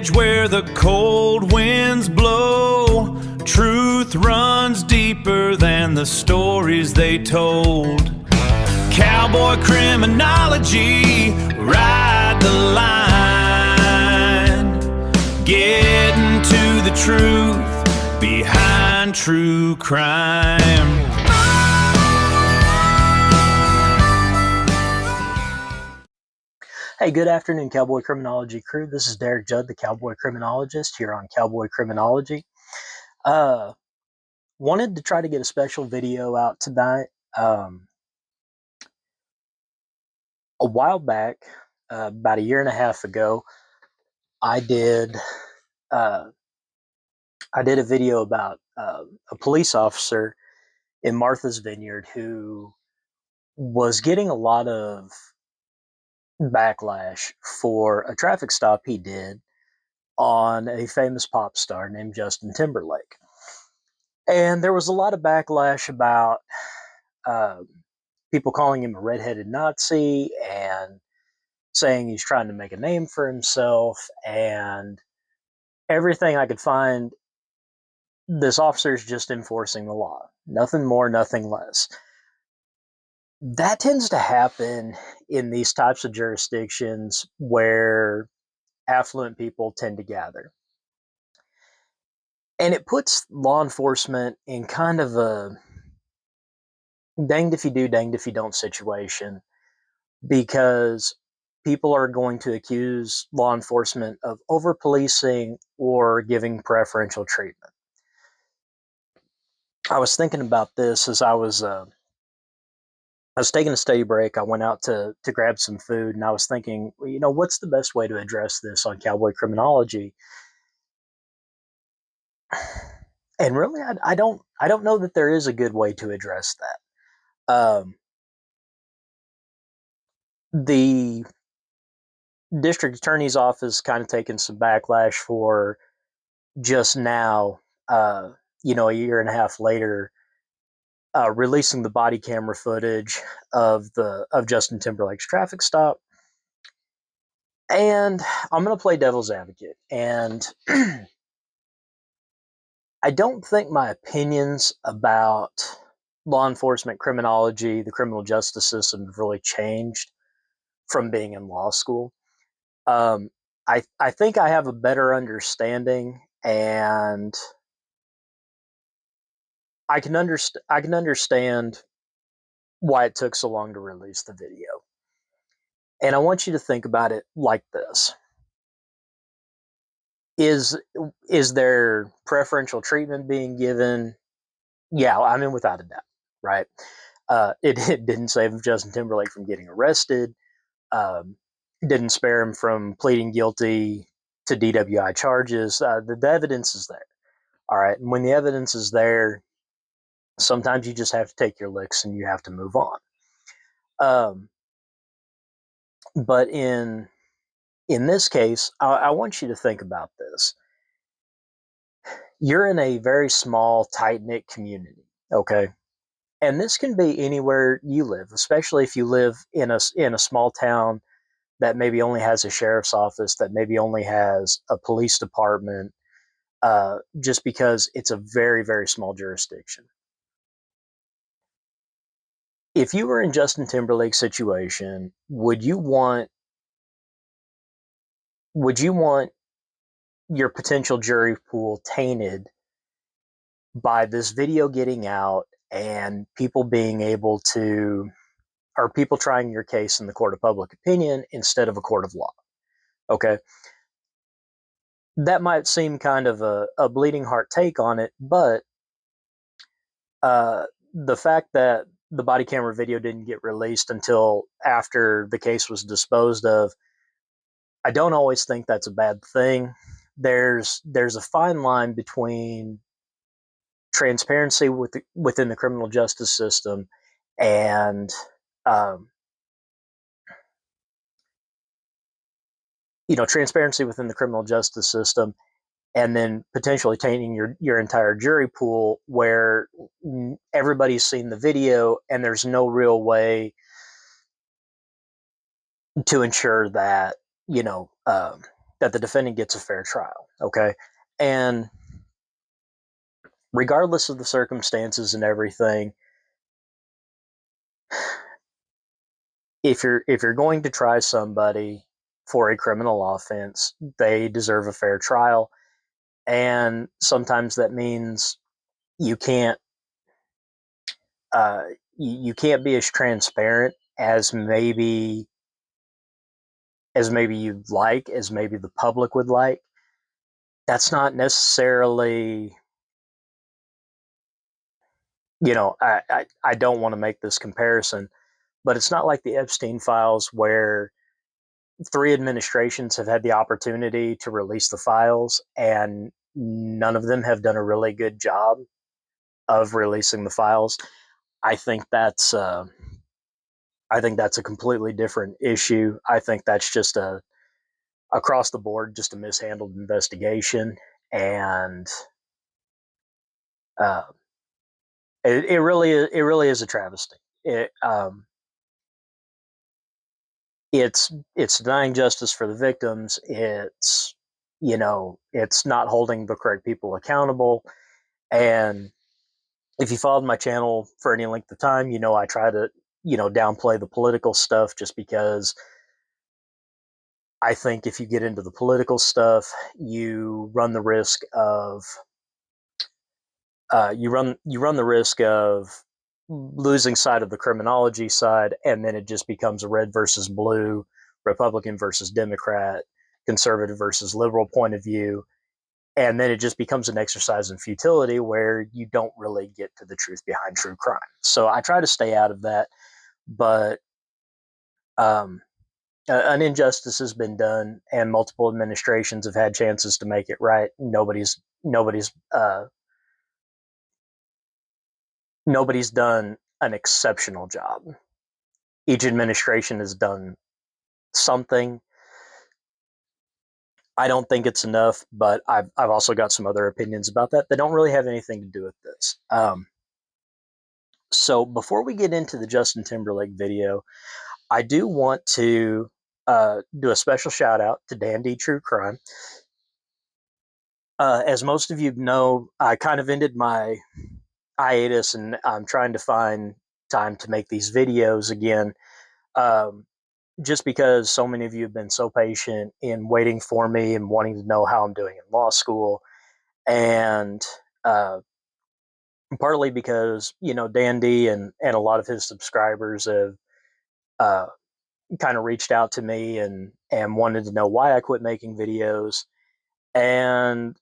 edge where the cold winds blow. Truth runs deeper than the stories they told. Cowboy criminology, ride the line, getting to the truth behind true crime. Hey, good afternoon, Cowboy Criminology crew. This is Derek Judd, the Cowboy Criminologist, here on Cowboy Criminology. Wanted to try to get a special video out tonight. A while back, about a year and a half ago, I did a video about a police officer in Martha's Vineyard who was getting a lot of backlash for a traffic stop he did on a famous pop star named Justin Timberlake. And there was a lot of backlash about people calling him a redheaded Nazi and saying he's trying to make a name for himself, and everything I could find. This officer is just enforcing the law. Nothing more, nothing less. That tends to happen in these types of jurisdictions where affluent people tend to gather. And it puts law enforcement in kind of a danged if you do, danged if you don't situation, because people are going to accuse law enforcement of over policing or giving preferential treatment. I was thinking about this as I was taking a study break. I went out to grab some food, and I was thinking, what's the best way to address this on Cowboy Criminology? And really, I don't know that there is a good way to address that. The district attorney's office kind of taken some backlash for just now, a year and a half later, releasing the body camera footage of Justin Timberlake's traffic stop. And I'm going to play devil's advocate. And I don't think my opinions about law enforcement, criminology, the criminal justice system have really changed from being in law school. I think I have a better understanding, and I can understand why it took so long to release the video. And I want you to think about it like this. Is there preferential treatment being given? Yeah, I mean, without a doubt, right? It didn't save Justin Timberlake from getting arrested. Didn't spare him from pleading guilty to DWI charges. The evidence is there. All right. And when the evidence is there, sometimes you just have to take your licks and you have to move on. But in this case, I want you to think about this. You're in a very small, tight-knit community, okay? And this can be anywhere you live, especially if you live in a small town that maybe only has a sheriff's office, that maybe only has a police department, just because it's a very, very small jurisdiction. If you were in Justin Timberlake's situation, would you want your potential jury pool tainted by this video getting out and people being able to, or people trying your case in the court of public opinion instead of a court of law? Okay. That might seem kind of a bleeding heart take on it, but the fact that the body camera video didn't get released until after the case was disposed of, I don't always think that's a bad thing. There's a fine line between transparency within the criminal justice system and transparency within the criminal justice system, and then potentially tainting your entire jury pool, where everybody's seen the video and there's no real way to ensure that that the defendant gets a fair trial. Okay, and regardless of the circumstances and everything, if you're going to try somebody for a criminal offense, they deserve a fair trial, and sometimes that means you can't uh, you can't be as transparent as maybe you'd like, as maybe the public would like. That's not necessarily, I don't want to make this comparison, but it's not like the Epstein files where three administrations have had the opportunity to release the files and none of them have done a really good job of releasing the files. I think that's uh, I think that's a completely different issue. I think that's just a across the board, just a mishandled investigation, and uh, it really is a travesty. It's denying justice for the victims. It's not holding the correct people accountable. And if you followed my channel for any length of time, I try to downplay the political stuff just because I think if you get into the political stuff, you run the risk of you run the risk of losing sight of the criminology side, and then it just becomes a red versus blue, Republican versus Democrat, conservative versus liberal point of view, and then it just becomes an exercise in futility where you don't really get to the truth behind true crime. So I try to stay out of that, but um, an injustice has been done, and multiple administrations have had chances to make it right. Nobody's done an exceptional job. Each administration has done something. I don't think it's enough, but I've also got some other opinions about that don't really have anything to do with this. So before we get into the Justin Timberlake video, I do want to do a special shout out to Dan D True Crime. As most of you know, I kind of ended my hiatus, and I'm trying to find time to make these videos again. Um, just because so many of you have been so patient in waiting for me and wanting to know how I'm doing in law school, and uh, partly because Dan D and a lot of his subscribers have uh, kind of reached out to me and wanted to know why I quit making videos, and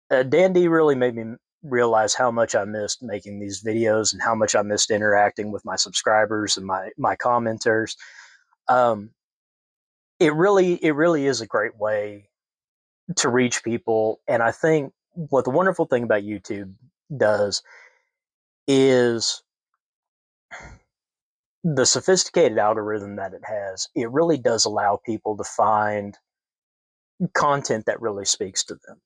Dan D really made me realize how much I missed making these videos and how much I missed interacting with my subscribers and my commenters. Um, it really is a great way to reach people. And I think what the wonderful thing about YouTube does is the sophisticated algorithm that it has, it really does allow people to find content that really speaks to them.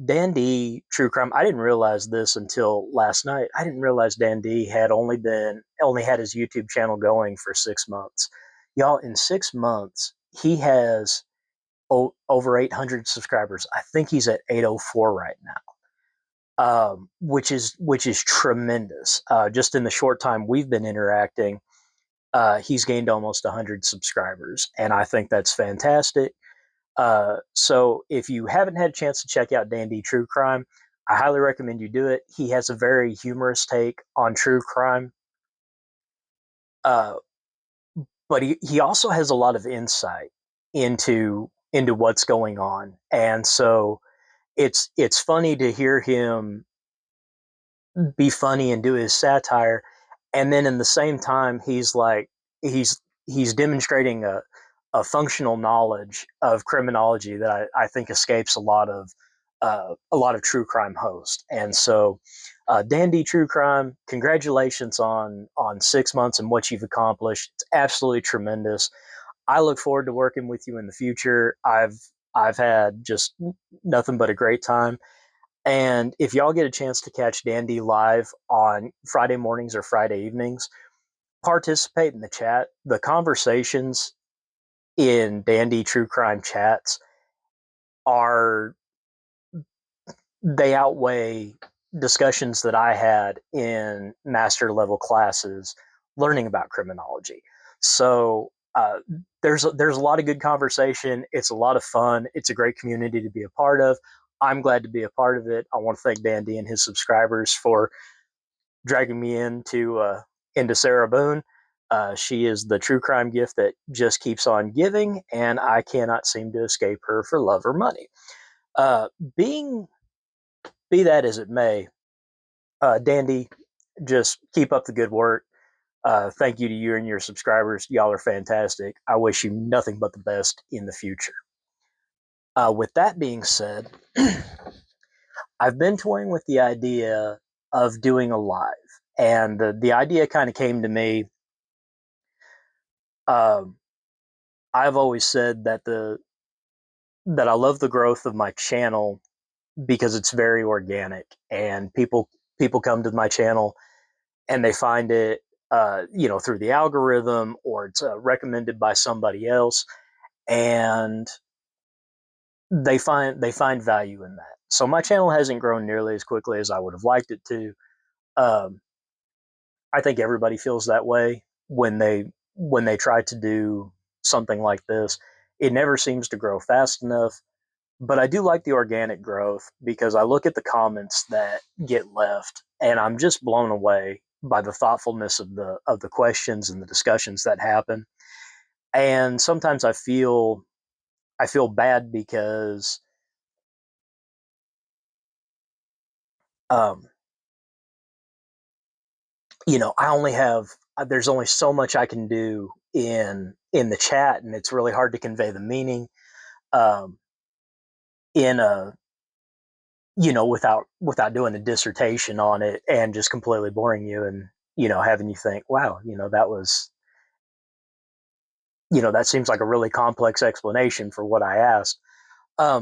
Dan D True Crime, I didn't realize this until last night. I didn't realize Dan D had only had his YouTube channel going for 6 months. Y'all, in 6 months, he has over 800 subscribers. I think he's at 804 right now. Which is tremendous. Just in the short time we've been interacting, he's gained almost 100 subscribers, and I think that's fantastic. So if you haven't had a chance to check out Dandy True Crime, I highly recommend you do it. He has a very humorous take on true crime, uh, but he also has a lot of insight into what's going on, and so it's funny to hear him be funny and do his satire, and then in the same time he's demonstrating a functional knowledge of criminology that I think escapes a lot of true crime hosts. And so Dandy True Crime, congratulations on 6 months and what you've accomplished. It's absolutely tremendous. I look forward to working with you in the future. I've had just nothing but a great time, and if y'all get a chance to catch Dandy live on Friday mornings or Friday evenings, participate in the chat. The conversations in Dandy True Crime chats are they outweigh discussions that I had in master level classes learning about criminology. So there's a lot of good conversation. It's a lot of fun. It's a great community to be a part of. I'm glad to be a part of it. I want to thank Dandy and his subscribers for dragging me into Sarah Boone. She is the true crime gift that just keeps on giving, and I cannot seem to escape her for love or money. Uh, being be that as it may, Dandy, just keep up the good work. Thank you to you and your subscribers. Y'all are fantastic. I wish you nothing but the best in the future. With that being said, I've been toying with the idea of doing a live, and the idea kind of came to me. Um, I've always said that I love the growth of my channel because it's very organic, and people come to my channel and they find it, through the algorithm, or it's recommended by somebody else, and they find value in that. So my channel hasn't grown nearly as quickly as I would have liked it to. Um, I think everybody feels that way when they try to do something like this. It never seems to grow fast enough. But I do like the organic growth because I look at the comments that get left and I'm just blown away by the thoughtfulness of the questions and the discussions that happen. And sometimes I feel bad because um, I only have there's only so much I can do in the chat, and it's really hard to convey the meaning um, in a without doing a dissertation on it and just completely boring you, and having you think, wow, that seems like a really complex explanation for what I asked.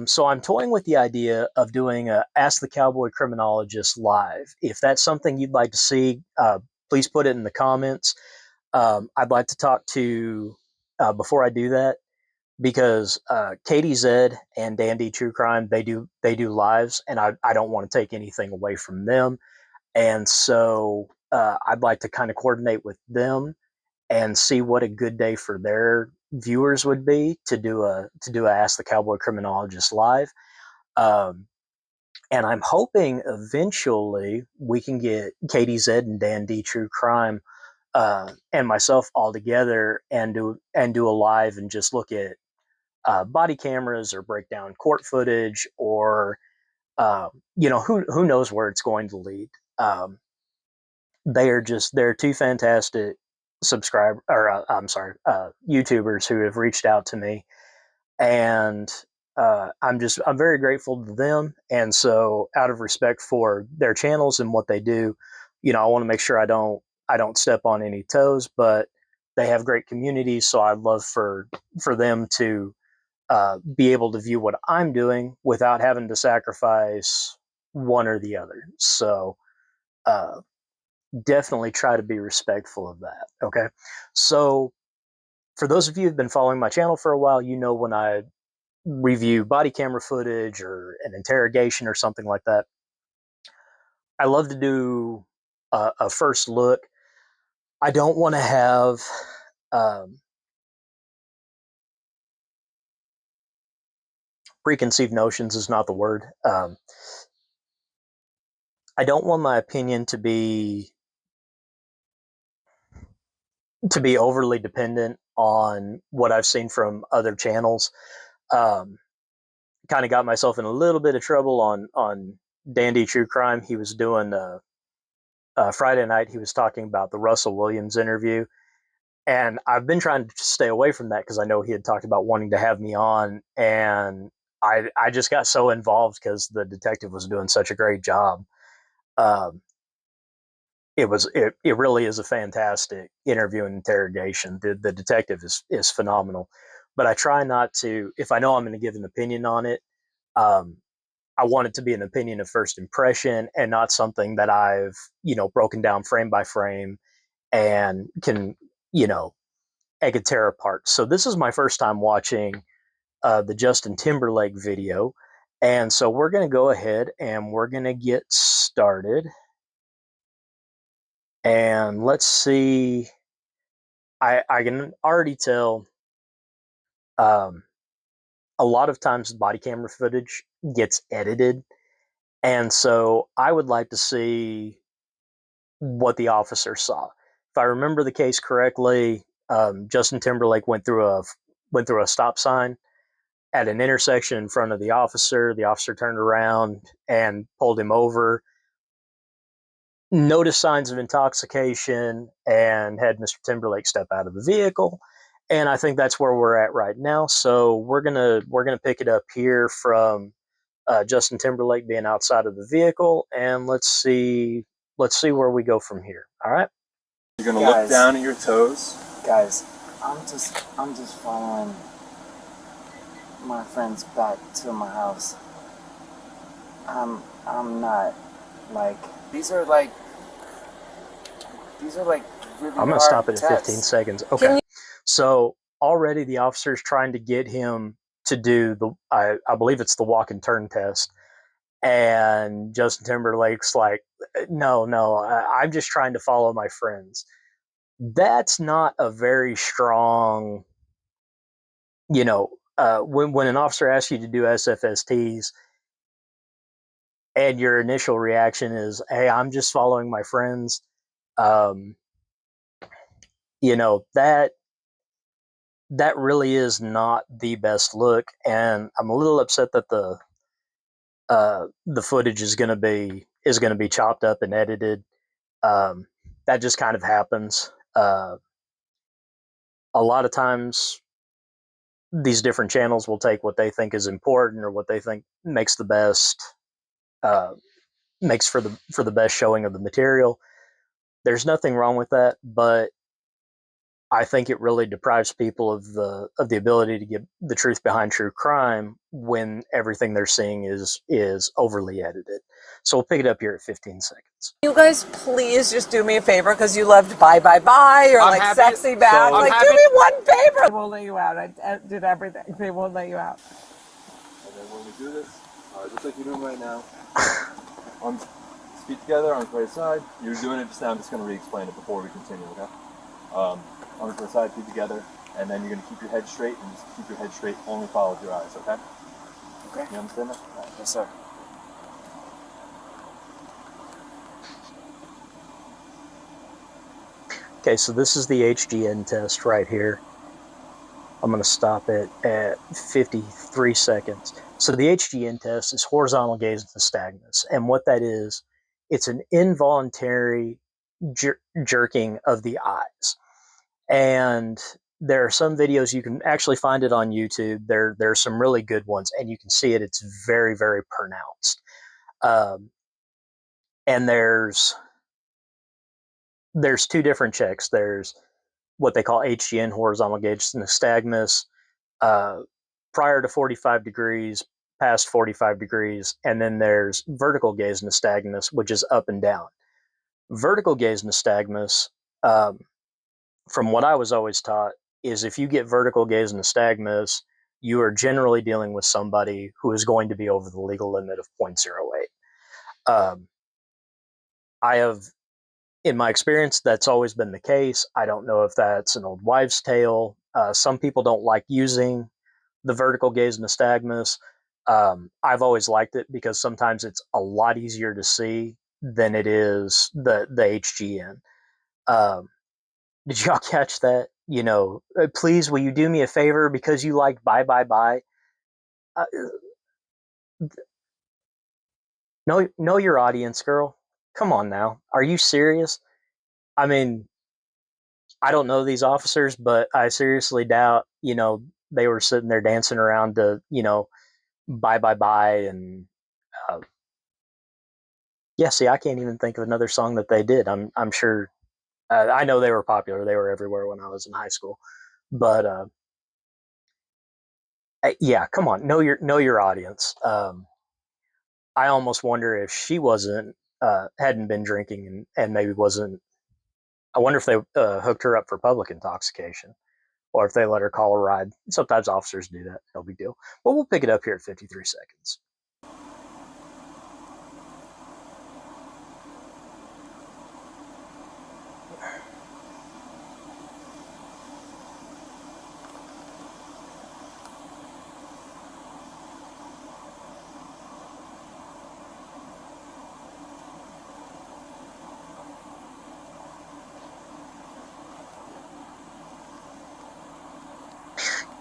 So I'm toying with the idea of doing a Ask the Cowboy Criminologist live. If that's something you'd like to see, please put it in the comments. I'd like to talk to before I do that, because Katie Zed and Dandy True Crime, they do lives, and I don't want to take anything away from them, and so I'd like to kind of coordinate with them and see what a good day for their viewers would be to do a Ask the Cowboy Criminologist live. Um, and I'm hoping eventually we can get Katie Zed and Dandy True Crime and myself all together and do a live and just look at body cameras or break down court footage, or who knows where it's going to lead. They're two fantastic subscribe or I'm sorry, YouTubers who have reached out to me, and I'm very grateful to them. And so, out of respect for their channels and what they do, I want to make sure I don't step on any toes, but they have great communities, so I'd love for them to be able to view what I'm doing without having to sacrifice one or the other. So uh, definitely try to be respectful of that. Okay. So for those of you who've been following my channel for a while, when I review body camera footage or an interrogation or something like that, I love to do a first look. I don't want to have um, preconceived notions is not the word. I don't want my opinion to be overly dependent on what I've seen from other channels. Um, Kind of got myself in a little bit of trouble on Dandy True Crime. He was doing Friday night. He was talking about the Russell Williams interview, and I've been trying to stay away from that because I know he had talked about wanting to have me on, and I just got so involved because the detective was doing such a great job. Um, it really is a fantastic interview and interrogation. The detective is phenomenal, but I try not to, if I know I'm going to give an opinion on it. Um, I want it to be an opinion of first impression and not something that I've broken down frame by frame and can you know it could tear apart. So this is my first time watching the Justin Timberlake video. And so we're going to go ahead and we're going to get started. And let's see. I can already tell um, a lot of times body camera footage gets edited. And so I would like to see what the officer saw. If I remember the case correctly, Justin Timberlake went through a stop sign at an intersection in front of the officer. The officer turned around and pulled him over, noticed signs of intoxication, and had Mr. Timberlake step out of the vehicle. And I think that's where we're at right now. So we're gonna pick it up here from Justin Timberlake being outside of the vehicle, and let's see where we go from here. All right. You're gonna look down at your toes. Guys, I'm just following my friends back to my house. I'm not like these are like really I'm gonna stop it at 15 seconds. Okay. So already the officer's trying to get him to do I believe it's the walk and turn test. And Justin Timberlake's like, no, I'm just trying to follow my friends. That's not a very strong, when an officer asks you to do SFSTs and your initial reaction is, hey, I'm just following my friends. Um, that really is not the best look. And I'm a little upset that the footage is going to be chopped up and edited. Um, that just kind of happens. A lot of times, these different channels will take what they think is important or what they think makes the best uh, makes for the best showing of the material. There's nothing wrong with that, but I think it really deprives people of the ability to get the truth behind true crime when everything they're seeing is overly edited. So we'll pick it up here at 15 seconds. You guys please just do me a favor because you loved Bye Bye Bye or like Sexy Back. So like do me one favor. They won't let you out. I did everything. They won't let you out. And then when we do this, just like you're doing right now, arms, feet together, arms by your side. You're doing it just now. I'm just going to re-explain it before we continue, okay? Arms by the side, feet together, and then you're going to keep your head straight and just keep your head straight, only follow with your eyes, okay? Okay. You understand that? All right. Yes, sir. Okay, so this is the HGN test right here. I'm going to stop it at 53 seconds. So the HGN test is horizontal gaze nystagmus, and what that is, it's an involuntary jerking of the eyes. And there are some videos you can actually find it on YouTube. There's some really good ones, and you can see it. It's very, very pronounced. And there's two different checks. There's what they call HGN, horizontal gaze nystagmus, prior to 45 degrees, past 45 degrees, and then there's vertical gaze nystagmus, which is up and down. Vertical gaze nystagmus, from what I was always taught, is if you get vertical gaze nystagmus, you are generally dealing with somebody who is going to be over the legal limit of 0.08. I have, in my experience, that's always been the case. I don't know if that's an old wives' tale. Some people don't like using the vertical gaze nystagmus. I've always liked it because sometimes it's a lot easier to see than it is the HGN. Did y'all catch that? Please, will you do me a favor because you like Bye Bye Bye? Uh, know your audience, girl. Come on now. Are you serious? I mean, I don't know these officers, but I seriously doubt, they were sitting there dancing around to, Bye Bye Bye. And uh, yeah, see, I can't even think of another song that they did. I'm sure. I know they were popular. They were everywhere when I was in high school. But yeah, come on, know your audience. I almost wonder if she wasn't hadn't been drinking and maybe wasn't. I wonder if they hooked her up for public intoxication. or if they let her call a ride. Sometimes officers do that, no big deal. But we'll pick it up here at 53 seconds.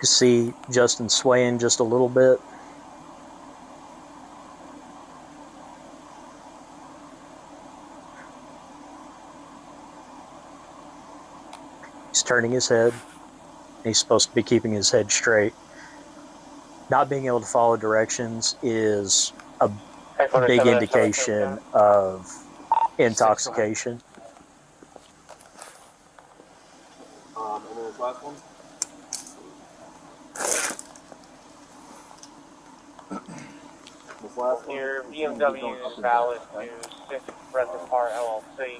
You see Justin swaying just a little bit. He's turning his head. He's supposed to be keeping his head straight. Not being able to follow directions is a big indication of intoxication. And then this last one. This last one. Your BMW is valid to 6 Rental Car LLC.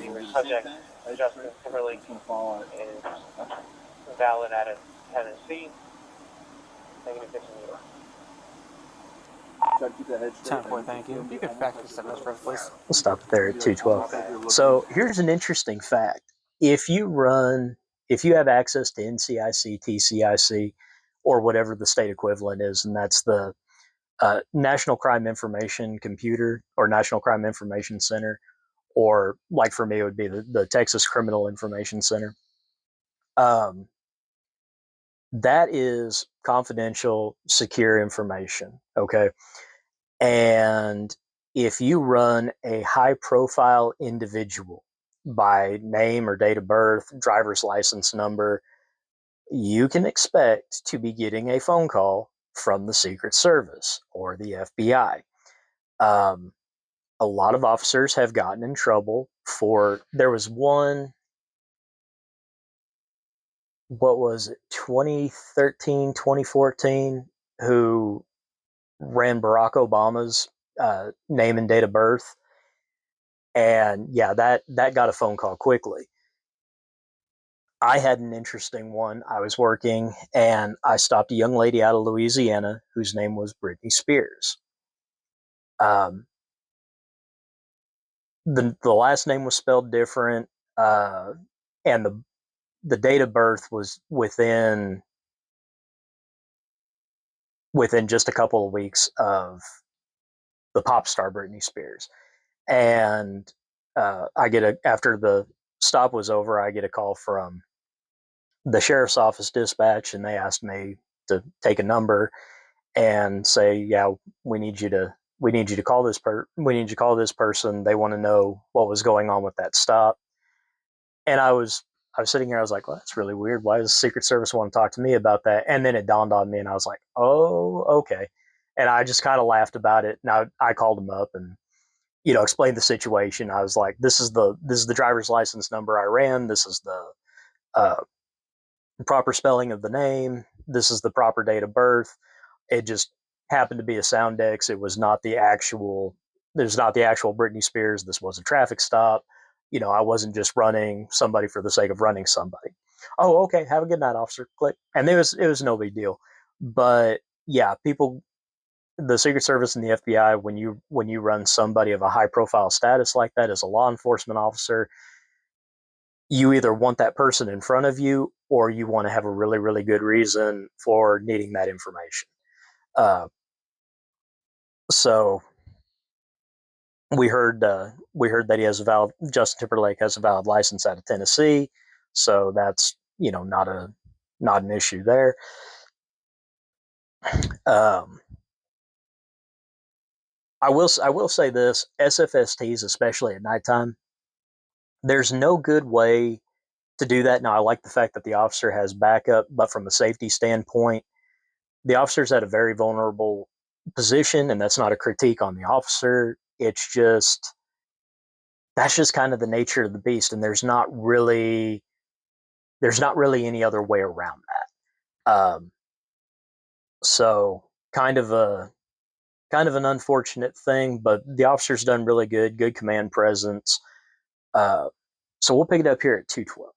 Your subject, Justin Timberlake, is valid out of Tennessee. Negative 15 euros. Try to keep that head straight. 10-4, thank you. If you could fax this up, please. We'll stop it there at 212. So here's an interesting fact. If you have access to NCIC, TCIC, or whatever the state equivalent is, and that's the National Crime Information Computer or National Crime Information Center, or like for me, it would be the Texas Criminal Information Center. That is confidential, secure information, okay? And if you run a high-profile individual by name or date of birth, driver's license number, you can expect to be getting a phone call from the Secret Service or the FBI. A lot of officers have gotten in trouble for, there was one, what was it, 2013, 2014, who ran Barack Obama's name and date of birth. And yeah, that got a phone call quickly. I had an interesting one. I was working and I stopped a young lady out of Louisiana whose name was Britney Spears. The last name was spelled different, and the date of birth was within just a couple of weeks of the pop star Britney Spears. And after the stop was over, I get a call from the sheriff's office dispatch, and they asked me to take a number and say, yeah, we need you to call this person. They want to know what was going on with that stop. And I was sitting here, I was like, well, that's really weird. Why does the Secret Service want to talk to me about that? And then it dawned on me, and I was like, oh, okay. And I just kind of laughed about it. Now I called them up and explained the situation. I was like, this is the driver's license number I ran. This is the proper spelling of the name. This is the proper date of birth. It just happened to be a sound X. It was not the actual. There's not the actual Britney Spears. This was a traffic stop. I wasn't just running somebody for the sake of running somebody. Oh, okay. Have a good night, officer. Click. And it was no big deal. But yeah, the Secret Service and the FBI, when you run somebody of a high profile status like that as a law enforcement officer, you either want that person in front of you or you want to have a really, really good reason for needing that information. So we heard that Justin Timberlake has a valid license out of Tennessee. So that's, not an issue there. I will say this: SFSTs, especially at nighttime, there's no good way to do that. Now, I like the fact that the officer has backup, but from a safety standpoint, the officer's at a very vulnerable position, and that's not a critique on the officer. It's just that's just kind of the nature of the beast, and there's not really any other way around that. So kind of an unfortunate thing, but the officer's done really good command presence. So we'll pick it up here at 212.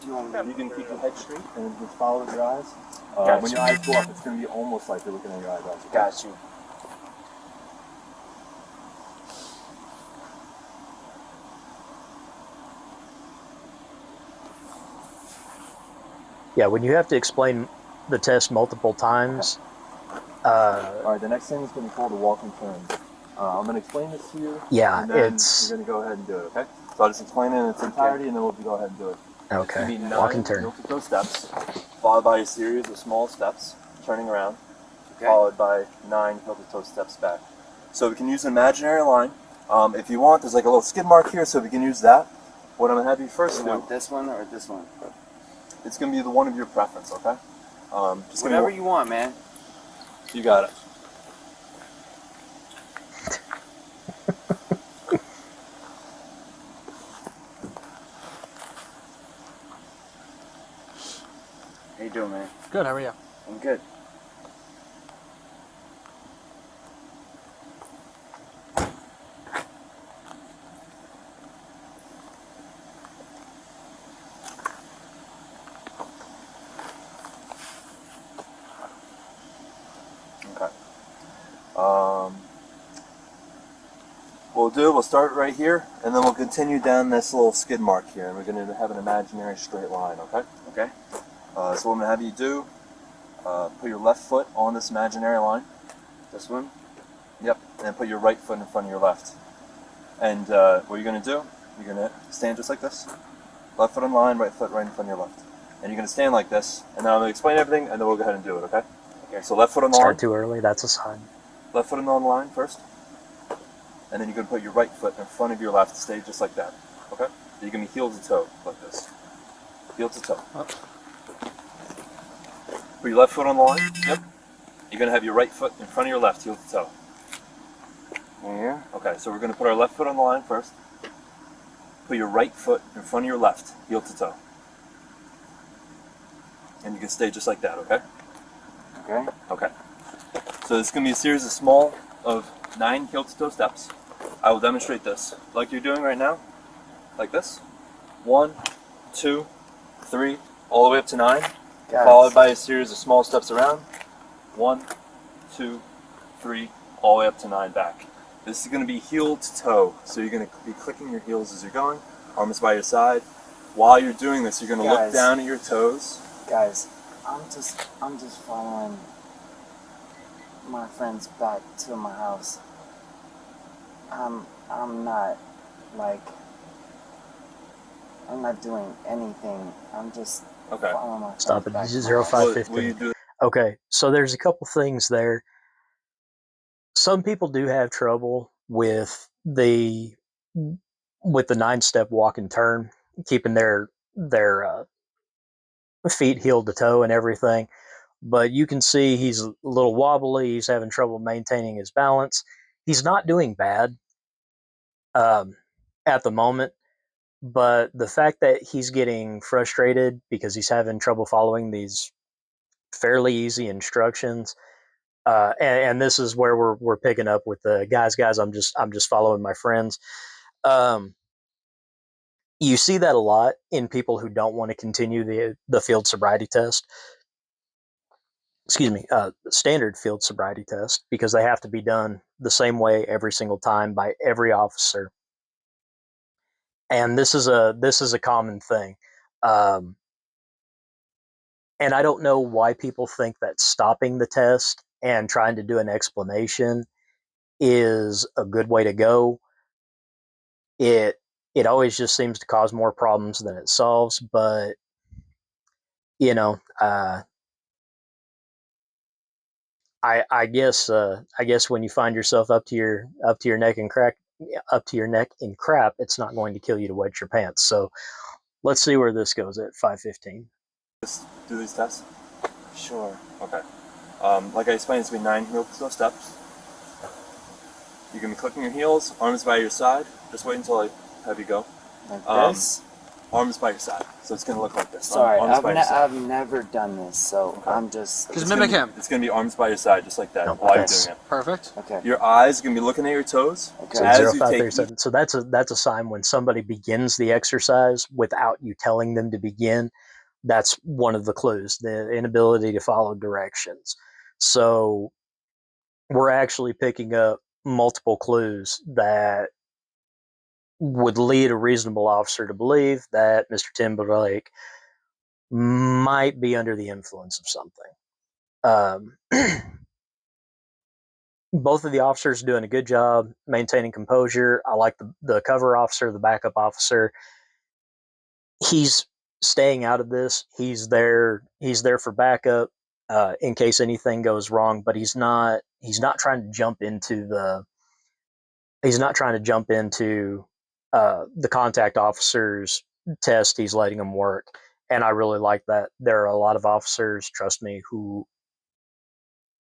Do you want me You can keep your head straight and just follow with your eyes. Gotcha. When your eyes go up, it's going to be almost like you're looking at your eyebrows. Okay? Got you. Yeah, when you have to explain the test multiple times. Alright, the next thing is going to be called a walk and turn. I'm going to explain this to you. Yeah, and then it's... you're going to go ahead and do it, okay? So I'll just explain it in its entirety and then we'll go ahead and do it. Okay, It's going to be 9 walk and turn. heel-to-toe steps, followed by a series of small steps, turning around, Okay. followed by 9 heel-to-toe steps back. So we can use an imaginary line. If you want, there's like a little skid mark here, so we can use that. What I'm going to have you first You do, want this one or this one? it's going to be the one of your preference, okay? Just give me Whatever you want, man. You got it. How you doing, man? Good, how are you? I'm good. Okay. We'll start right here, and then we'll continue down this little skid mark here, and we're going to have an imaginary straight line, okay? Okay. So what I'm going to have you do, put your left foot on this imaginary line. This one? Yep, and put your right foot in front of your left. And what you're going to do, you're going to stand just like this. Left foot on line, right foot right in front of your left. And you're going to stand like this, and then I'm going to explain everything, and then we'll go ahead and do it, okay? Okay. So left foot on the line. Start too early, that's a sign. Left foot on the line first. And then you're going to put your right foot in front of your left, stay just like that. Okay? You're going to be heel to toe, like this. Heel to toe. Put your left foot on the line. Yep. You're going to have your right foot in front of your left, heel to toe. Here. Okay, so we're going to put our left foot on the line first. Put your right foot in front of your left, heel to toe. And you can stay just like that, okay? Okay. Okay. So this is going to be a series of 9 heel-to-toe steps. I will demonstrate this like you're doing right now, like this. 1, 2, 3, all the way up to 9, followed by a series of small steps around. 1, 2, 3, all the way up to 9 back. This is going to be heel to toe, so you're going to be clicking your heels as you're going, arms by your side. While you're doing this, you're going to look down at your toes. Guys, I'm just following my friends back to my house. I'm not doing anything. I'm just following my friends Stop it. back. 0515. Okay, so there's a couple things there. Some people do have trouble with the 9-step walk and turn, keeping their feet heel to toe and everything. But you can see he's a little wobbly. He's having trouble maintaining his balance. He's not doing bad at the moment, but the fact that he's getting frustrated because he's having trouble following these fairly easy instructions, and this is where we're picking up with the guys. I'm just following my friends. You see that a lot in people who don't want to continue the field sobriety test. Excuse me, standard field sobriety test, because they have to be done the same way every single time by every officer. And this is a common thing. And I don't know why people think that stopping the test and trying to do an explanation is a good way to go. It always just seems to cause more problems than it solves. But you know, I guess when you find yourself up to your neck in crap, it's not going to kill you to wet your pants. So let's see where this goes at 5:15. Just do these tests. Sure. Okay. Like I explained, it's going to be 9 heel-to-toe steps. You're going to be clicking your heels, arms by your side. Just wait until I have you go. Like this? arms by your side. So it's going to look like this. Sorry, arms by your side. I've never done this, so Okay. I'm just... Just mimic him. It's going to be arms by your side, just like that, No, while you're that's- doing it. Perfect. Okay. Your eyes are going to be looking at your toes. Okay. So As 0, you 5, take 37. So that's a sign when somebody begins the exercise without you telling them to begin. That's one of the clues, the inability to follow directions. So we're actually picking up multiple clues that would lead a reasonable officer to believe that Mr. Timberlake might be under the influence of something. Both of the officers are doing a good job maintaining composure. I like the cover officer, the backup officer. He's staying out of this. He's there for backup in case anything goes wrong, but he's not trying to jump into the contact officer's test. He's letting them work, and I really like that. There are a lot of officers, trust me, who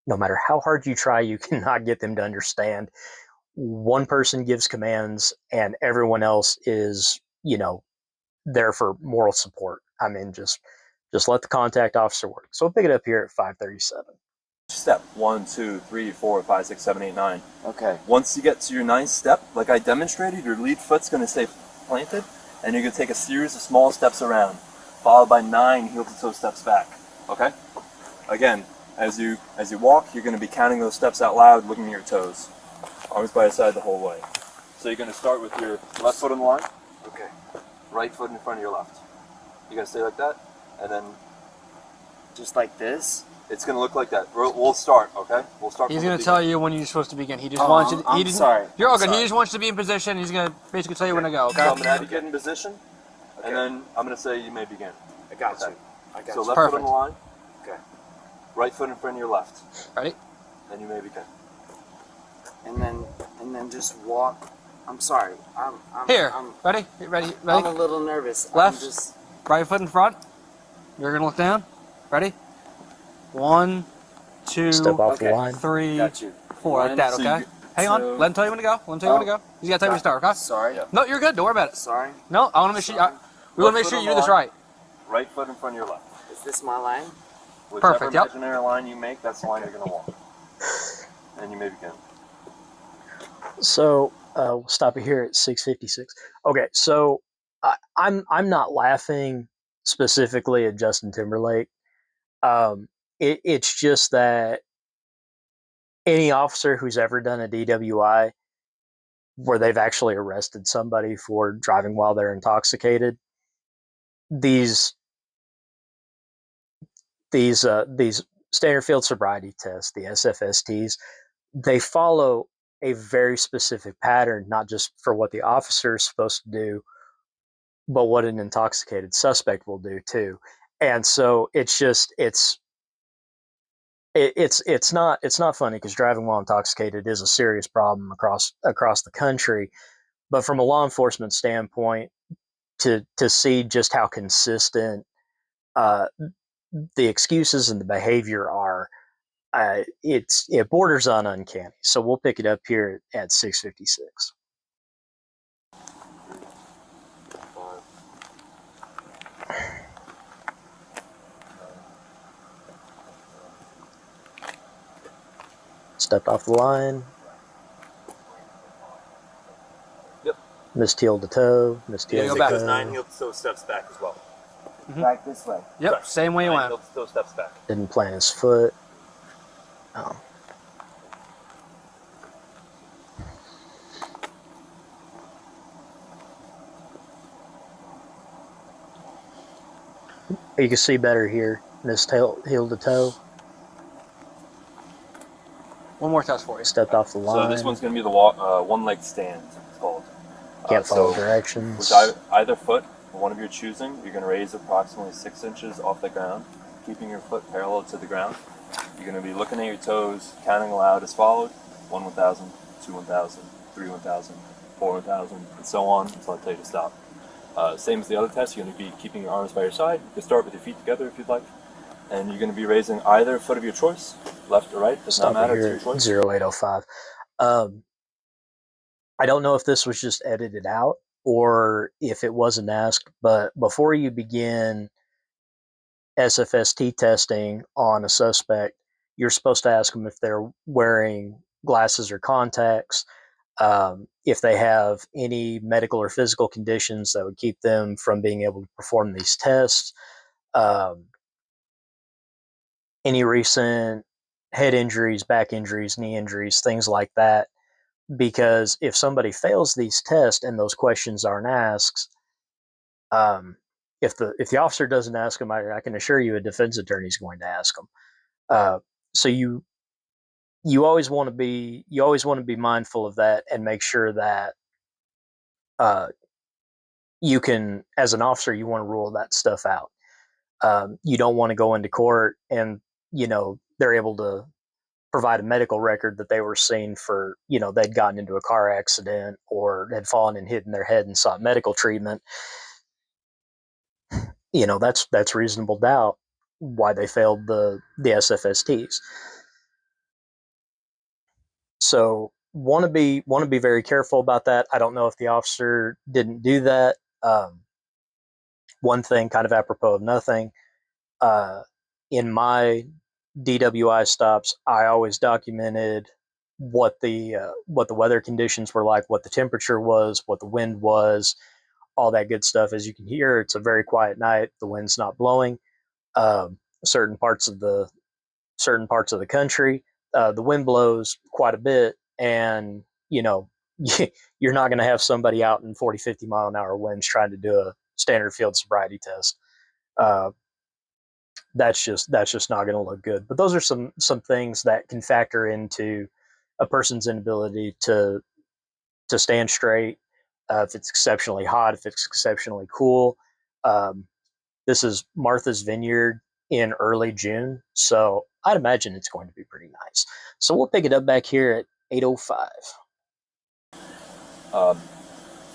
no matter how hard you try, you cannot get them to understand. One person gives commands and everyone else is, there for moral support. I mean, just let the contact officer work. So we'll pick it up here at 537. Step 1, 2, 3, 4, 5, 6, 7, 8, 9. Okay. Once you get to your 9th step, like I demonstrated, your lead foot's going to stay planted, and you're going to take a series of small steps around, followed by 9 heel-to-toe steps back. Okay? Again, as you walk, you're going to be counting those steps out loud, looking at your toes. Arms by your side the whole way. So you're going to start with your left foot on the line. Okay. Right foot in front of your left. You got to stay like that, and then Just like this? it's going to look like that. We'll start, okay? We'll start. He's from going the to tell beginning. you when you're supposed to begin. He just Oh, wants you. I'm He didn't, sorry. You're all good. I'm He sorry. just wants you to be in position. He's going to basically tell you when to go. Okay. So I'm going to have you get in position, and then I'm going to say you may begin. I got Okay. you. I got So you. left foot on Perfect. the line. Okay. Right foot in front of your left. Ready? Then you may begin. And then just walk. I'm sorry. I'm Here. I'm Ready? a Ready? little nervous. Left. I'm just Right foot in front. You're going to look down. Ready? 1, 2, Step off the Okay. line. 3, got you. 4, like that. So Okay. you- Hang on. so- Let him tell you when to go. Let him tell you when to go. He's got to tell you when to start. Okay. Sorry. Yeah. No, you're good. Don't worry about it. Sorry. No, I want to make sure. We want to Left make foot sure on you do the this line. right. Right foot in front of your left. Is this my line? Whichever Perfect, yep. imaginary line you make, that's the line you're going to walk. And you may begin. So we'll stop it here at 656. Okay, so I'm not laughing specifically at Justin Timberlake. It's just that any officer who's ever done a DWI where they've actually arrested somebody for driving while they're intoxicated, these standard field sobriety tests, the SFSTs, they follow a very specific pattern, not just for what the officer is supposed to do, but what an intoxicated suspect will do too. And so it's not funny because driving while intoxicated is a serious problem across the country. But from a law enforcement standpoint, to see just how consistent the excuses and the behavior are, it borders on uncanny. So we'll pick it up here at 656. Stepped off the line. Yep. Missed heel to toe. Missed heel go to back. Those toe. 9 heel-to-toe steps back as well. Back this way. Yep. Correct. Same way you 9 went. heel-to-toe steps back. Didn't plant his foot. You can see better here. Missed heel to toe. One more test for you. Stepped off the line. So this one's going to be the one-leg stand, it's called. Can't follow so directions. With either foot, one of your choosing, you're going to raise approximately 6 inches off the ground, keeping your foot parallel to the ground. You're going to be looking at your toes, counting aloud as followed: 1 1,000, 2 1,000, 3 1,000, 4 1,000, and so on until I tell you to stop. Same as the other test, you're going to be keeping your arms by your side. You can start with your feet together if you'd like. And you're going to be raising either foot of your choice, left or right, does not Stop matter, it it's here your at choice. 0805. I don't know if this was just edited out or if it wasn't asked, but before you begin SFST testing on a suspect, you're supposed to ask them if they're wearing glasses or contacts, if they have any medical or physical conditions that would keep them from being able to perform these tests, um, any recent head injuries, back injuries, knee injuries, things like that. Because if somebody fails these tests and those questions aren't asked, um, if the officer doesn't ask them, I can assure you a defense attorney is going to ask them. So you always want to be mindful of that and make sure that uh, you can, as an officer, you want to rule that stuff out. You don't want to go into court and they're able to provide a medical record that they were seen for, they'd gotten into a car accident or had fallen and hit their head and sought medical treatment. That's reasonable doubt why they failed the SFSTs. So want to be very careful about that. I don't know if the officer didn't do that. One thing, kind of apropos of nothing, uh, in my DWI stops, I always documented what the weather conditions were like, what the temperature was, what the wind was, all that good stuff. As you can hear, it's a very quiet night. The wind's not blowing. Um, certain parts of the country, the wind blows quite a bit, and you're not going to have somebody out in 40, 50 mile an hour winds trying to do a standard field sobriety test. Uh, that's just not going to look good. But those are some things that can factor into a person's inability to stand straight. If it's exceptionally hot, if it's exceptionally cool. Um, this is Martha's Vineyard in early June, so I'd imagine it's going to be pretty nice. So we'll pick it up back here at 8:05.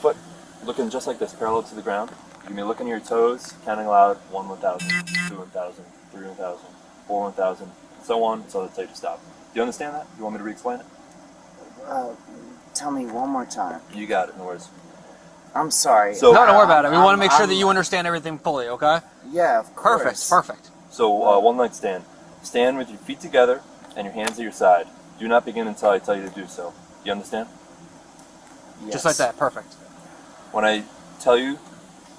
Foot looking just like this, parallel to the ground. You can be looking at your toes, counting aloud 1 1,000, 2 1,000, 3 1,000, 4 1,000, so on until they tell you to stop. Do you understand that? You want me to re-explain it? Tell me one more time. You got it, no worries. I'm sorry. So, No, don't worry about it. We want to make sure that you understand everything fully, okay? Yeah, of course. Perfect. So one leg stand. Stand with your feet together and your hands at your side. Do not begin until I tell you to do so. Do you understand? Yes. Just like that. Perfect. When I tell you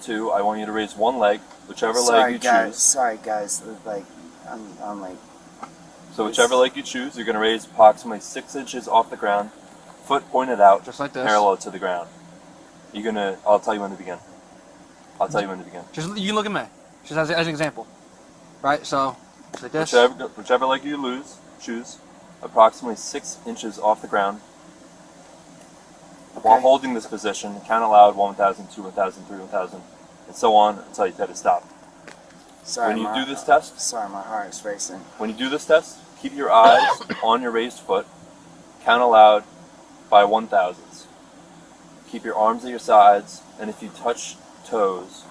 to, I want you to raise one leg, whichever leg you choose. Sorry, guys. Like, I'm like. So whichever leg you choose, you're going to raise approximately 6 inches off the ground, foot pointed out, Just like this. parallel to the ground. I'll tell you when to begin. I'll tell you when to begin. Just you look at me. Just as an example, right? So just like this. Whichever leg you choose, approximately 6 inches off the ground. Okay. While holding this position, count aloud 1,000, 2 1,000, 3 1,000, and so on until you tell to stop. Sorry, When you do this test, Sorry, my heart is racing. when you do this test, keep your eyes on your raised foot. Count aloud by 1,000s. Keep your arms at your sides, and if you touch toes,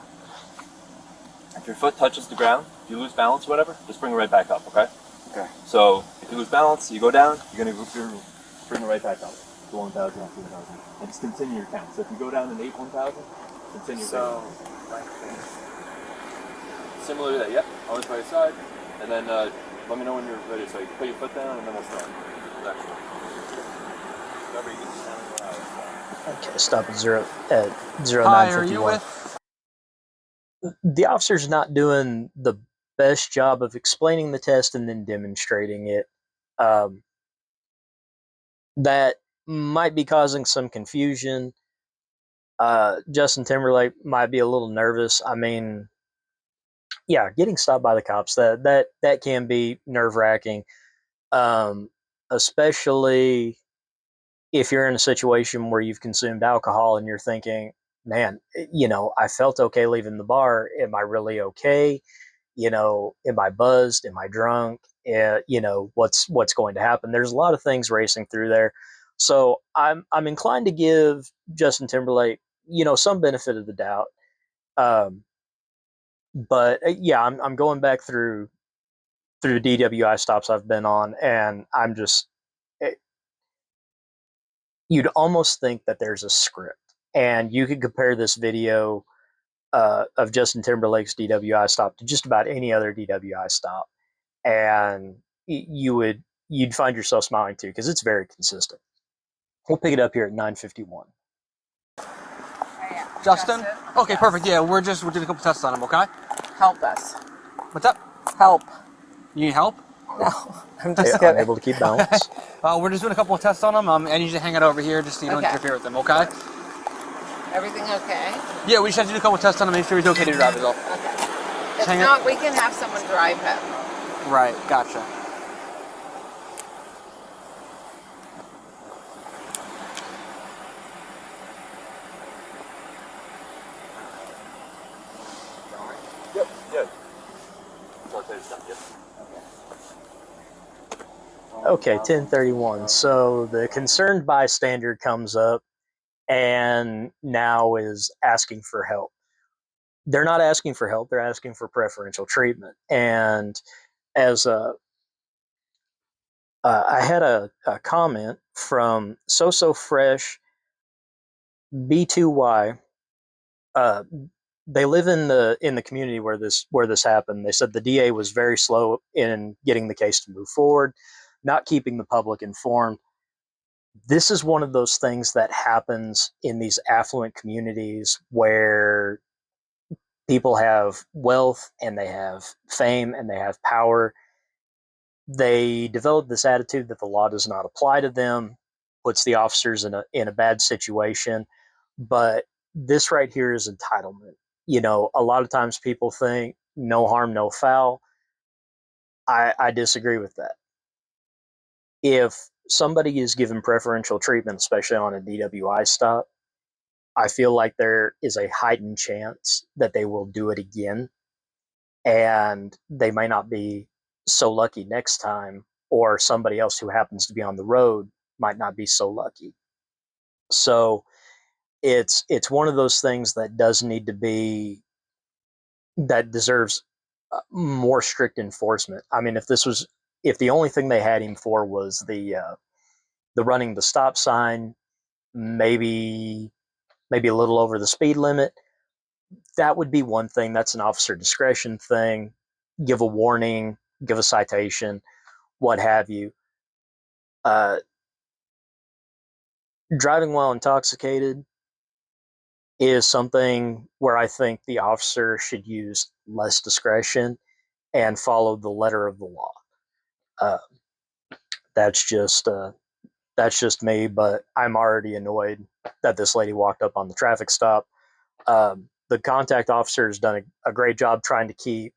if your foot touches the ground, if you lose balance, whatever, just bring it right back up, okay? Okay. So if you lose balance, you go down, you're going to bring it right back up to 1,000, 2,000, and just continue your count. So if you go down and 8 1,000, continue. So, like similar to that, yep. Arms by your side, and then let me know when you're ready. So you can put your foot down, and then we'll start. Actually, remember you can stand around. Okay, stop at 0951. Hi, are you with? The officer's not doing the best job of explaining the test and then demonstrating it. That might be causing some confusion. Justin Timberlake might be a little nervous. I mean, yeah, getting stopped by the cops, that can be nerve wracking, especially if you're in a situation where you've consumed alcohol and you're thinking, man, I felt okay leaving the bar. Am I really okay? Am I buzzed? Am I drunk? What's going to happen? There's a lot of things racing through there. So I'm inclined to give Justin Timberlake, some benefit of the doubt. But yeah, I'm going back through DWI stops I've been on, and you'd almost think that there's a script. And you could compare this video of Justin Timberlake's DWI stop to just about any other DWI stop, and you'd find yourself smiling too because it's very consistent. We'll pick it up here at 9:51. Justin? Okay, perfect. Yeah, we're doing a couple tests on him, okay? Help us. What's up? Help. You need help? No, I'm just I'm kidding. able to keep balance. We're just doing a couple of tests on him. I need you to hang out over here just so you don't Okay. interfere with him, okay? Everything okay? Yeah, we just have to do a couple of tests on him, make sure he's okay to drive as well. Okay. If hang not, we can have someone drive him. Right, gotcha. Yep. Yeah. So I'll tell you something. Yep. Okay, 10:31. So the concerned bystander comes up and now is asking for help. They're not asking for help, they're asking for preferential treatment. And as I had a comment from So Fresh B2Y. They live in the community where this happened. They said the DA was very slow in getting the case to move forward, not keeping the public informed. This is one of those things that happens in these affluent communities where people have wealth and they have fame and they have power. They develop this attitude that the law does not apply to them, puts the officers in a bad situation. But this right here is entitlement. A lot of times people think no harm, no foul. I disagree with that. If somebody is given preferential treatment, especially on a DWI stop, I feel like there is a heightened chance that they will do it again, and they may not be so lucky next time, or somebody else who happens to be on the road might not be so lucky. So it's one of those things that does need to be, that deserves more strict enforcement. I mean, if the only thing they had him for was the running the stop sign, maybe a little over the speed limit, that would be one thing. That's an officer discretion thing. Give a warning, give a citation, what have you. Uh, Driving while intoxicated is something where I think the officer should use less discretion and follow the letter of the law. Uh, that's just me, but I'm already annoyed that this lady walked up on the traffic stop. The contact officer has done a great job trying to keep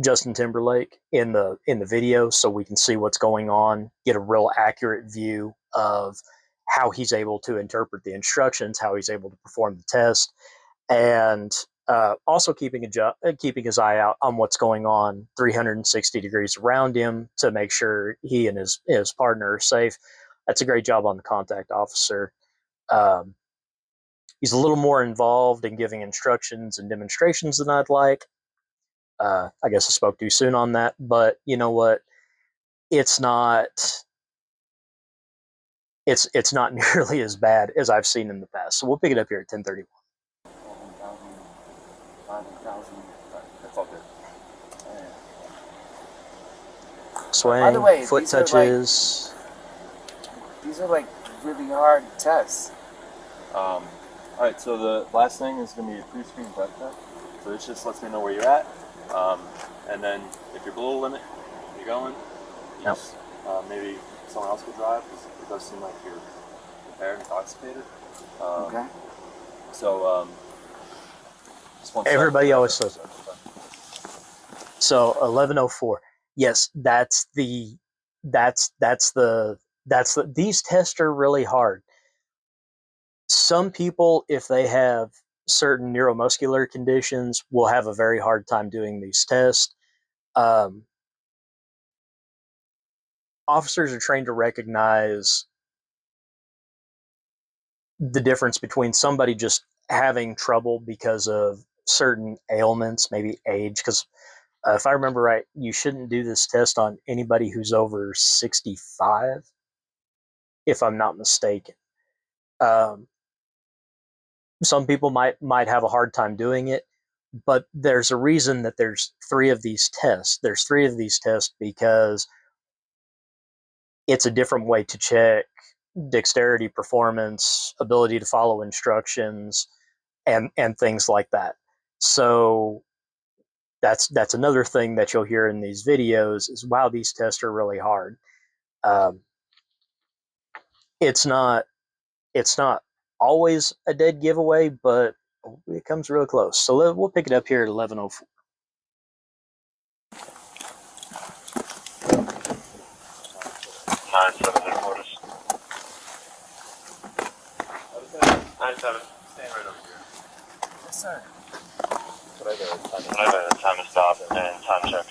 Justin Timberlake in the video so we can see what's going on, get a real accurate view of how he's able to interpret the instructions, how he's able to perform the test, and also keeping his eye out on what's going on 360 degrees around him to make sure he and his partner are safe. That's a great job on the contact officer. Um, he's a little more involved in giving instructions and demonstrations than I'd like. I guess I spoke too soon on that, but you know what? It's not it's not nearly as bad as I've seen in the past. So we'll pick it up here at 10:31. 11,000. That's all good. Swing, By the way, foot these are touches. These are like really hard tests. All right. So the last thing is going to be a pre-screen breath test. So this just lets me know where you're at, and then if you're below the limit, you're going. Yep. Just, maybe someone else could drive because it does seem like you're impaired, intoxicated. Okay. So just one Everybody second. always says that. So 11:04. Yes, these tests are really hard. Some people, if they have certain neuromuscular conditions, will have a very hard time doing these tests. Officers are trained to recognize the difference between somebody just having trouble because of certain ailments, maybe age. Because if I remember right, you shouldn't do this test on anybody who's over 65, if I'm not mistaken. Um, some people might have a hard time doing it, but there's a reason that there's three of these tests. There's three of these tests because it's a different way to check dexterity, performance, ability to follow instructions, and things like that. So that's another thing that you'll hear in these videos is, wow, these tests are really hard. Um, it's not it's not always a dead giveaway, but it comes real close. So we'll pick it up here at 11:04. 9-7 headquarters. 9-7. Stand right over here. Yes, sir. Whatever, time to stop and time check.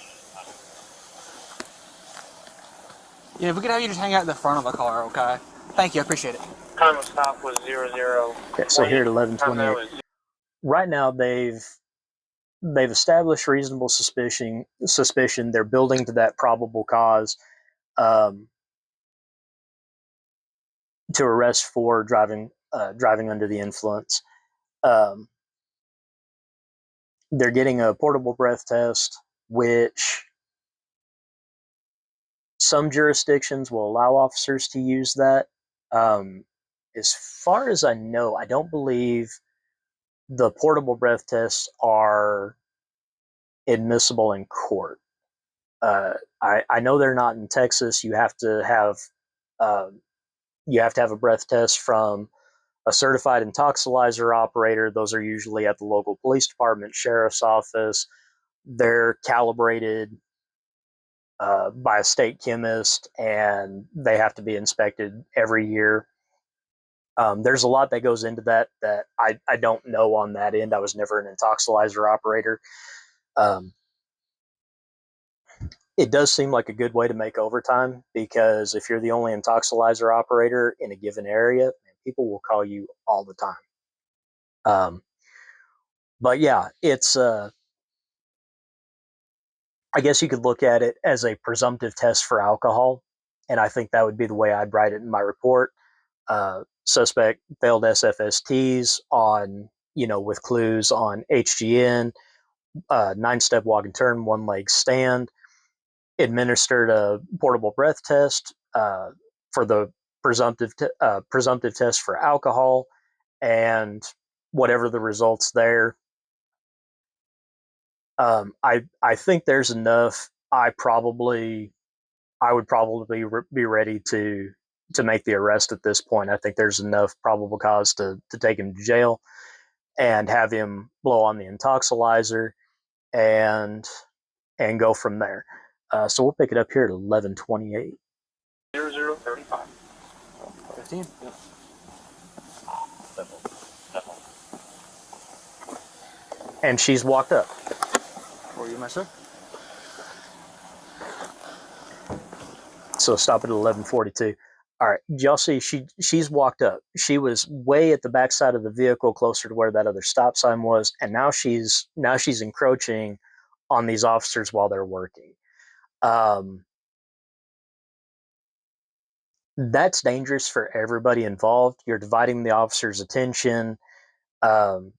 Yeah, if we could have you just hang out in the front of the car, okay? Thank you, I appreciate it. Time of stop was 00. Okay, so here at 11:28. Right now they've established reasonable suspicion. They're building to that probable cause um, to arrest for driving under the influence. Um, they're getting a portable breath test, which some jurisdictions will allow officers to use that. As far as I know, I don't believe the portable breath tests are admissible in court. I know they're not in Texas. Uh, you have to have a breath test from a certified intoxilizer operator. Those are usually at the local police department, sheriff's office. They're calibrated by a state chemist, and they have to be inspected every year. There's a lot that goes into that I don't know on that end. I was never an intoxilizer operator. Um, it does seem like a good way to make overtime, because if you're the only intoxilizer operator in a given area, people will call you all the time. But yeah, it's I guess you could look at it as a presumptive test for alcohol, and I think that would be the way I'd write it in my report. Suspect failed SFSTs on, with clues on HGN, 9-step walk and turn, one leg stand, administered a portable breath test for the presumptive test for alcohol, and whatever the results there. I think there's enough. I would probably be ready to make the arrest at this point. I think there's enough probable cause to take him to jail and have him blow on the intoxilizer and go from there. So we'll pick it up here at 11:28. 0035. 15. And she's walked up. For you, my sir. So stop at 11:42. All right, y'all see she's walked up. She was way at the backside of the vehicle, closer to where that other stop sign was, and now she's encroaching on these officers while they're working. That's dangerous for everybody involved. You're dividing the officer's attention. Um,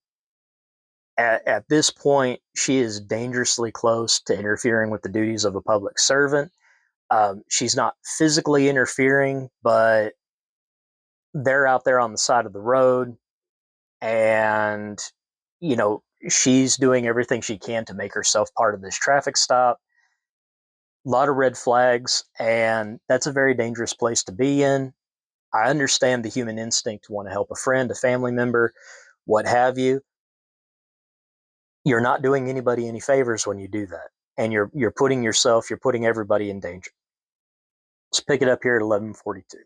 at this point, she is dangerously close to interfering with the duties of a public servant. She's not physically interfering, but they're out there on the side of the road, and she's doing everything she can to make herself part of this traffic stop. A lot of red flags, and that's a very dangerous place to be in. I understand the human instinct to want to help a friend, a family member, what have you. You're not doing anybody any favors when you do that, and you're putting everybody in danger. Let's pick it up here at 11:42.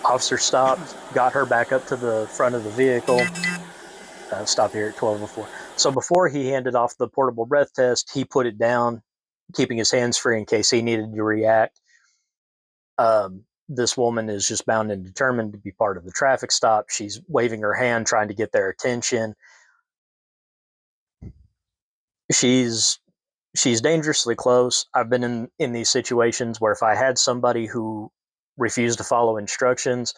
Officer stopped, got her back up to the front of the vehicle. Stop here at 12:04. So before he handed off the portable breath test, he put it down, keeping his hands free in case he needed to react. this woman is just bound and determined to be part of the traffic stop. She's waving her hand, trying to get their attention. She's dangerously close. I've been in these situations where if I had somebody who refused to follow instructions,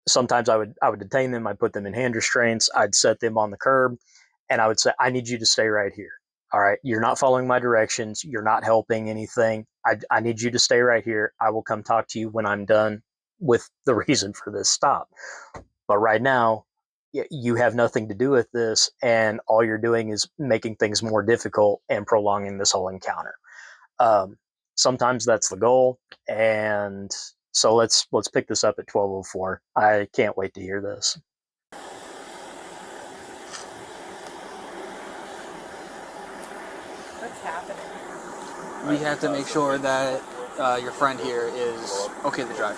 sometimes I would detain them. I'd put them in hand restraints. I'd set them on the curb, and I would say, "I need you to stay right here. All right, you're not following my directions. You're not helping anything. I need you to stay right here. I will come talk to you when I'm done with the reason for this stop. But right now, you have nothing to do with this, and all you're doing is making things more difficult and prolonging this whole encounter." Um, Sometimes that's the goal, and so let's pick this up at 12:04. I can't wait to hear this. What's happening? We have to make sure that your friend here is okay to drive.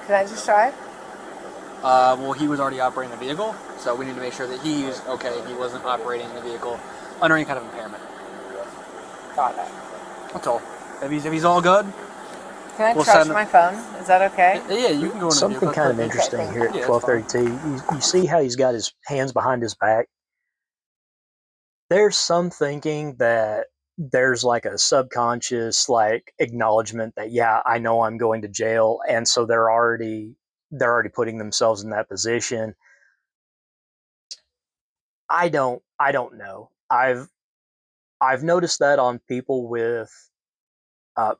Can I just drive? Well, he was already operating the vehicle, so we need to make sure that he's okay. He wasn't operating the vehicle under any kind of impairment. Got it. That's all. If he's all good, Can I We'll charge send- my phone? Is that okay? yeah, you can go in the Something vehicle. kind of interesting here at Yeah, 12:32. You see how he's got his hands behind his back? There's some thinking that there's like a subconscious like acknowledgement that, yeah, I know I'm going to jail, and so they're already putting themselves in that position. I don't know. I've noticed that on people with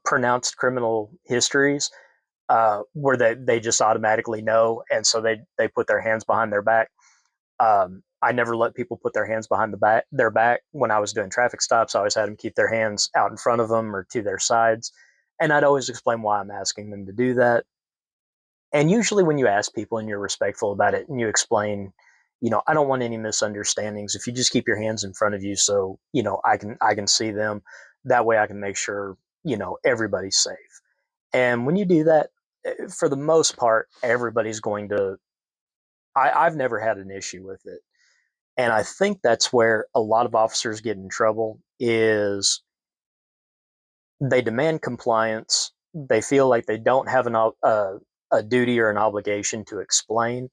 pronounced criminal histories, where they just automatically know, and so they put their hands behind their back. I never let people put their hands behind their back when I was doing traffic stops. I always had them keep their hands out in front of them or to their sides, and I'd always explain why I'm asking them to do that. And usually, when you ask people and you're respectful about it, and you explain, I don't want any misunderstandings. If you just keep your hands in front of you, so I can see them. That way, I can make sure everybody's safe. And when you do that, for the most part, everybody's going to. I've never had an issue with it. And I think that's where a lot of officers get in trouble is they demand compliance. They feel like they don't have a duty or an obligation to explain.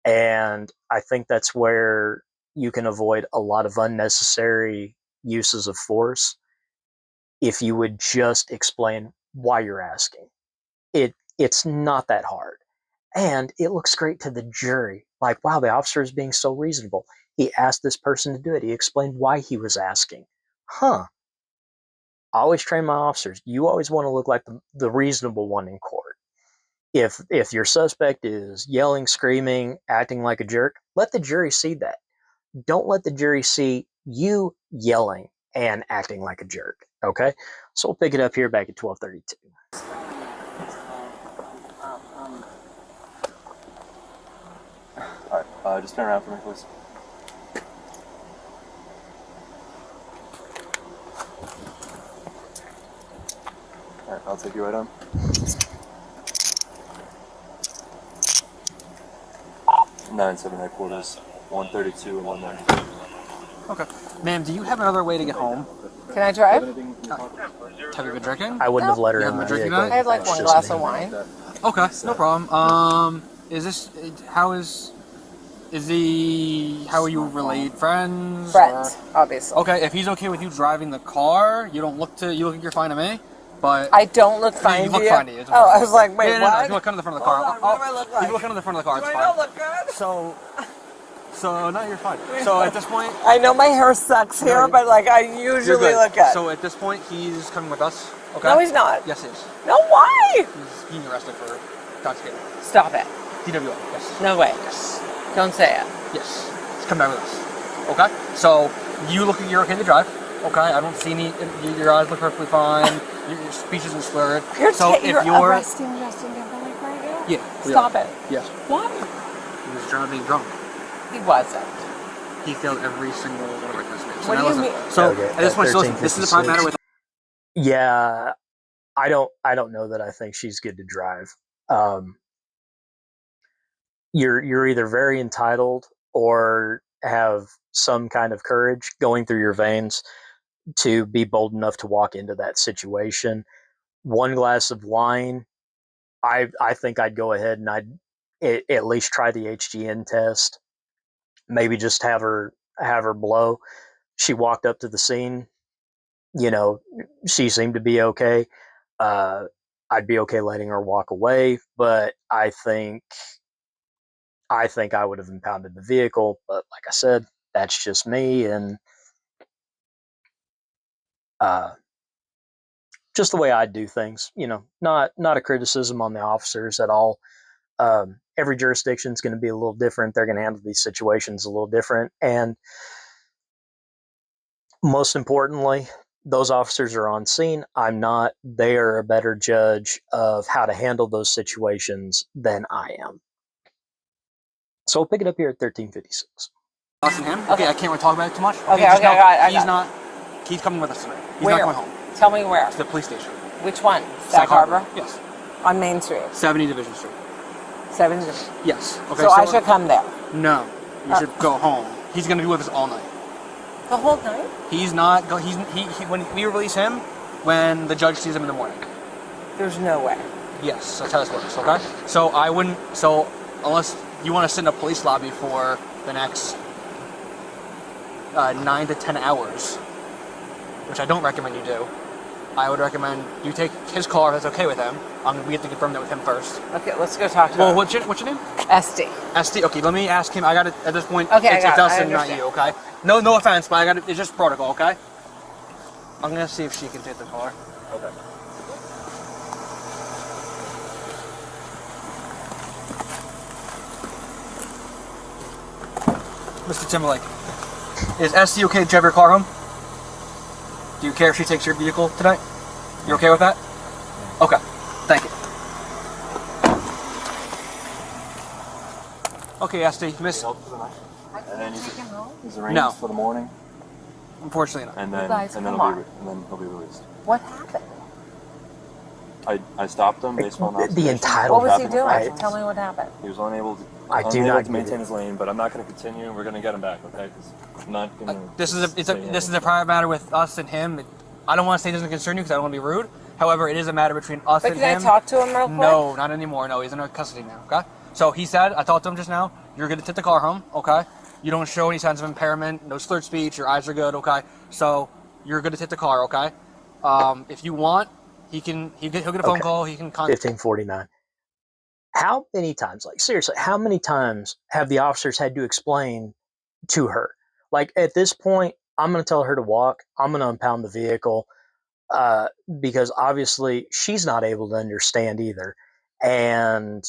And I think that's where you can avoid a lot of unnecessary uses of force if you would just explain why you're asking. It's not that hard. And it looks great to the jury. Like, wow, the officer is being so reasonable. He asked this person to do it. He explained why he was asking. Huh. I always train my officers. You always want to look like the reasonable one in court. If your suspect is yelling, screaming, acting like a jerk, let the jury see that. Don't let the jury see you yelling and acting like a jerk. Okay? So we'll pick it up here back at 12:32. All right, just turn around for me, please. All right, I'll take you right on. Nine 7 headquarters, 132 and 192. Okay. Ma'am, do you have another way to get home? Can I drive? Have you been drinking? I wouldn't have let her You in haven't my been drinking vehicle. tonight? I had like It's one just glass me. of wine. Okay, no problem. How are you related? Friends? Friends, or- obviously. Okay, if he's okay with you driving the car, you look you're fine to me. But I don't look fine you to look you. fine to you. It's Oh, okay. I was like, wait, no, what? if you look under the front of the car. Hold on, what do I look like? If you look under the front of the car, Do it's I fine. not look good? So no, you're fine. So at this point, I know my hair sucks here, No, but like I you're usually good. look good. So at this point, he's coming with us. Okay. No, he's not. Yes, he is. No, why? He's being arrested for intoxicated. Stop it. DWI. Yes. No way. Yes. Don't say it. Yes. He's coming back with us. Okay. So you're okay to drive. Okay. I don't see any. Your eyes look perfectly fine. Your speech isn't slurred. You're you're arresting Justin Timberlake right now? yeah. we Stop are. it. Yes. Why? He was driving drunk. He wasn't. He failed every single one of our tests. So What do that you wasn't- mean? So Okay, at this point, so listen, this is a private matter with. Yeah, I don't know that I think she's good to drive. You're either very entitled or have some kind of courage going through your veins to be bold enough to walk into that situation. One glass of wine I think I'd go ahead and I'd at least try the HGN test. Maybe just have her blow. She walked up to the scene. You know, she seemed to be okay. I'd be okay letting her walk away, but I think I would have impounded the vehicle. But like I said, that's just me, and just the way I do things. You know, not a criticism on the officers at all. Every jurisdiction is going to be a little different. They're going to handle these situations a little different, and most importantly, those officers are on scene. I'm not. They are a better judge of how to handle those situations than I am. So we'll pick it up here at 1356. Us and him? Okay, I can't really talk about it too much. Okay, I got it. He's coming with us tonight. He's Where? not going home. Tell me where. To the police station. Which one? Sag Harbor? Yes. On Main Street. 70 Division Street. 70. Yes. Okay, So I should come there. No. You should go home. He's going to be with us all night. The whole night? He's not. When we release him, when the judge sees him in the morning. There's no way. Yes, that's how this works. Okay. So I wouldn't. So unless you want to sit in a police lobby for the next 9 to 10 hours, which I don't recommend you do. I would recommend you take his car if that's okay with him. We have to confirm that with him first. Okay, let's go talk to Well, him. what's your name? SD. SD. Okay, let me ask him. I got it at this point. Okay, it's I us and not understand. you. Okay. No offense, but I got it. It's just protocol. Okay. I'm gonna see if she can take the car. Okay. Mr. Timberlake, is SD okay to drive your car home? Do you care if she takes your vehicle tonight? You're okay with that? Okay. Thank you. Okay, SD, Miss. Help for the night? And then he's arranged No. for the morning, Unfortunately not. and then guys, and then come he'll be released. What happened? I stopped him based on The observation. entitled. What was he traffic doing? infractions. Tell me what happened. He was unable to. I do unable not to get maintain it. his lane, but I'm not going to continue. We're going to get him back, okay? Because I'm not going to. This is a private matter with us and him. I don't want to say it doesn't concern you because I don't want to be rude. However, it is a matter between us But and can him. I talk to him real quick? No, not anymore. No, he's in our custody now. Okay. So he said, I talked to him just now. You're going to take the car home. Okay. You don't show any signs of impairment. No slurred speech. Your eyes are good. Okay. So you're going to take the car. Okay. If you want, he'll get a phone call. He can contact. 1549. How many times, like seriously, how many times have the officers had to explain to her? Like at this point, I'm going to tell her to walk. I'm going to impound the vehicle because obviously she's not able to understand either. And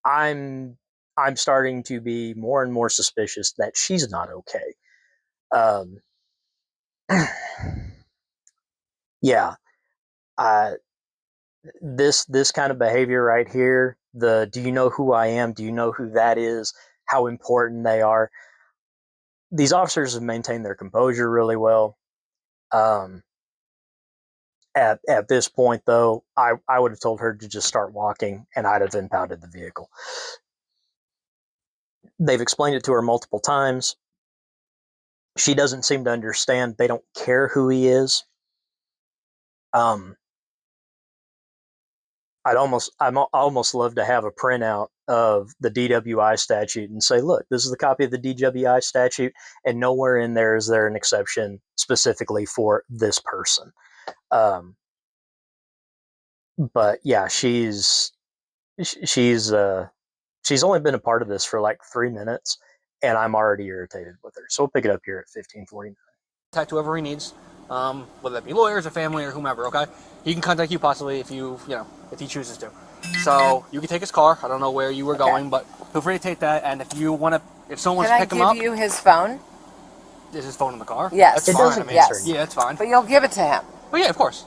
I'm starting to be more and more suspicious that she's not okay. Yeah. This kind of behavior right here, the do you know who I am? Do you know who that is? How important they are. These officers have maintained their composure really well. At this point, though, I would have told her to just start walking, and I'd have impounded the vehicle. They've explained it to her multiple times. She doesn't seem to understand. They don't care who he is. I'd almost love to have a printout of the DWI statute and say, look, this is the copy of the DWI statute, and nowhere in there is there an exception specifically for this person. But yeah, she's only been a part of this for like 3 minutes, and I'm already irritated with her. So we'll pick it up here at 1549. Contact whoever he needs, whether that be lawyers or family or whomever. Okay, he can contact you possibly if if he chooses to. So you can take his car. I don't know where you were going, but feel free to take that. And if you want to, if someone wants to pick him up, Can I give you his phone? is his phone in the car? Yes. That's It fine. doesn't I mean, answer. Yeah, it's fine. But you'll give it to him. Oh yeah, of course.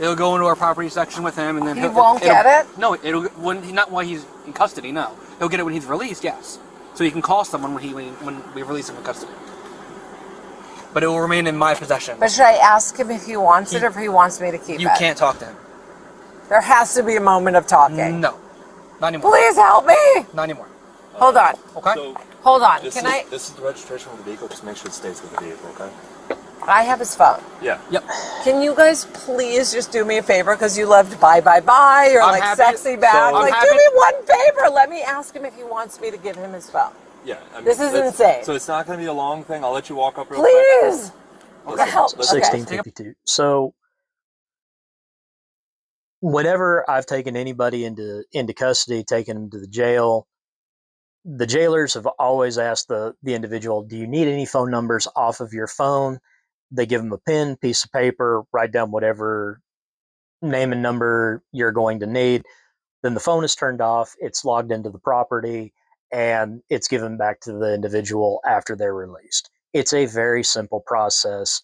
It'll go into our property section with him, and then He won't get it? No, not while he's in custody. No, he'll get it when he's released. Yes, so he can call someone when we release him from custody. But it will remain in my possession. But should I ask him if he wants it or if he wants me to keep it? You can't talk to him. There has to be a moment of talking. No, not anymore. Please help me. Not anymore. Hold on. Okay. So Hold on. this Can is I? this is the registration of the vehicle. Just make sure it stays with the vehicle, okay? I have his phone. Yeah. Yep. Can you guys please just do me a favor because you loved bye bye bye or I'm like happy- sexy back? so- I'm like, happy- do me one favor. Let me ask him if he wants me to give him his phone. Yeah. I mean, This is it's- insane. So it's not going to be a long thing. I'll let you walk up real quick. Please. Listen, help. listen. Okay. 1652. So whenever I've taken anybody into custody, taken them to the jailers have always asked the individual, do you need any phone numbers off of your phone? They give them a pen, piece of paper, write down whatever name and number you're going to need. Then the phone is turned off, it's logged into the property, and it's given back to the individual after they're released. It's a very simple process,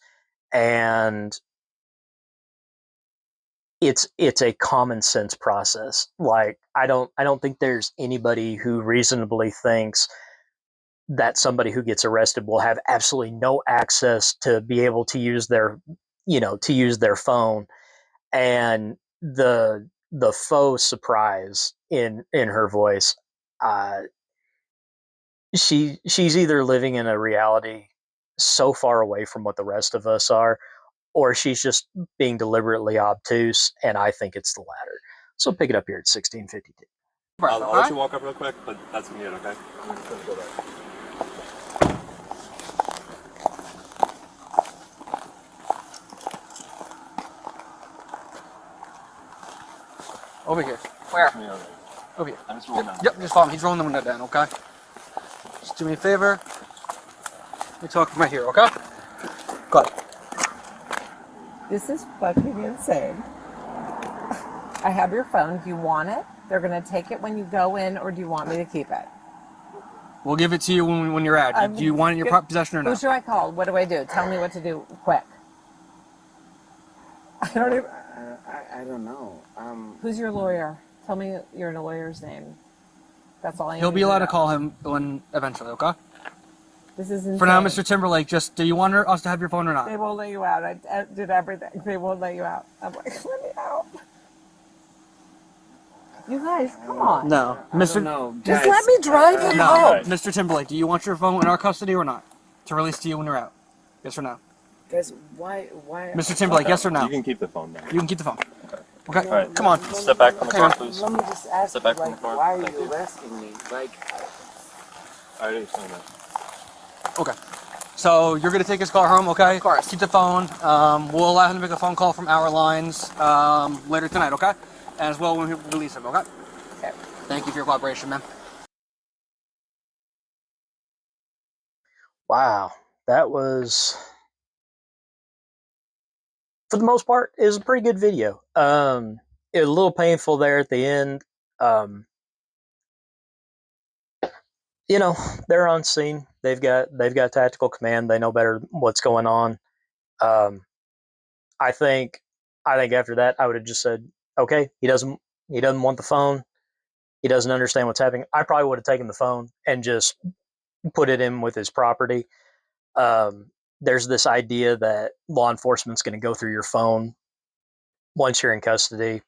and it's a common sense process. Like I don't think there's anybody who reasonably thinks that somebody who gets arrested will have absolutely no access to be able to use their phone. And the faux surprise in her voice, uh she's either living in a reality so far away from what the rest of us are, or she's just being deliberately obtuse, and I think it's the latter. So pick it up here at 1652. I'll let you walk up real quick, but that's going to be it, okay? I'm just going to go back. Over here. Where? Yeah, right. Over here. I'm just rolling down. Yep, just follow him. He's rolling the window down, okay? Just do me a favor. We talk from right here, okay? Good. This is fucking insane. I have your phone. Do you want it? They're going to take it when you go in, or do you want me to keep it? We'll give it to you when you're out. Do you want it in your possession or Who not? should I call? What do I do? Tell me what to do quick. I don't even... I don't know. Who's your lawyer? Tell me your lawyer's name. That's all I need. He'll be to allowed know. to call him when eventually, okay? This is insane. For now, Mr. Timberlake, just do you want us to have your phone or They not? won't let you out. I did everything. They won't let you out. I'm like, let me out. You guys, come on. No. I don't Mr. know. Just Guys, let me drive him No. home. Mr. Timberlake, do you want your phone in our custody or not? To release to you when you're out? Yes or no? Guys, why? Mr. Timberlake, yes or no? You can keep the phone now. You can keep the phone. Okay, Alright. come on. Step back from the car, please. Let me just ask Step you, back from like, the car. why are Thank you you. arresting me? Like, I already explained that. Okay. So you're going to take his car home, okay? Of course. Keep the phone. We'll allow him to make a phone call from our lines later tonight, okay? And as well when we release him, okay? Okay. Thank you for your cooperation, man. Wow, that was, for the most part, it was a pretty good video. It was a little painful there at the end. They're on scene. They've got tactical command. They know better what's going on. I think after that, I would have just said, okay, he doesn't want the phone. He doesn't understand what's happening. I probably would have taken the phone and just put it in with his property. There's this idea that law enforcement's going to go through your phone once you're in custody.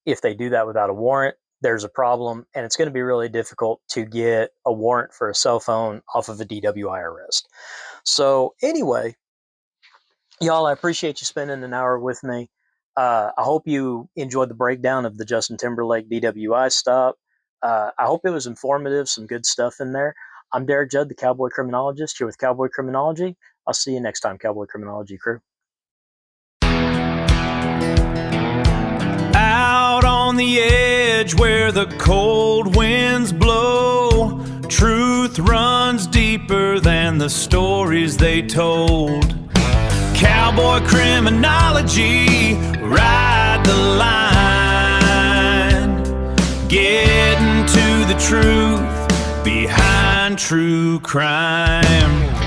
If they do that without a warrant, there's a problem, and it's going to be really difficult to get a warrant for a cell phone off of a DWI arrest. So anyway, y'all, I appreciate you spending an hour with me. I hope you enjoyed the breakdown of the Justin Timberlake DWI stop. I hope it was informative, some good stuff in there. I'm Derek Judd, the Cowboy Criminologist, here with Cowboy Criminology. I'll see you next time, Cowboy Criminology crew. Out on the edge where the cold winds blow, truth runs deeper than the stories they told. Cowboy Criminology, ride the line, getting to the truth behind true crime.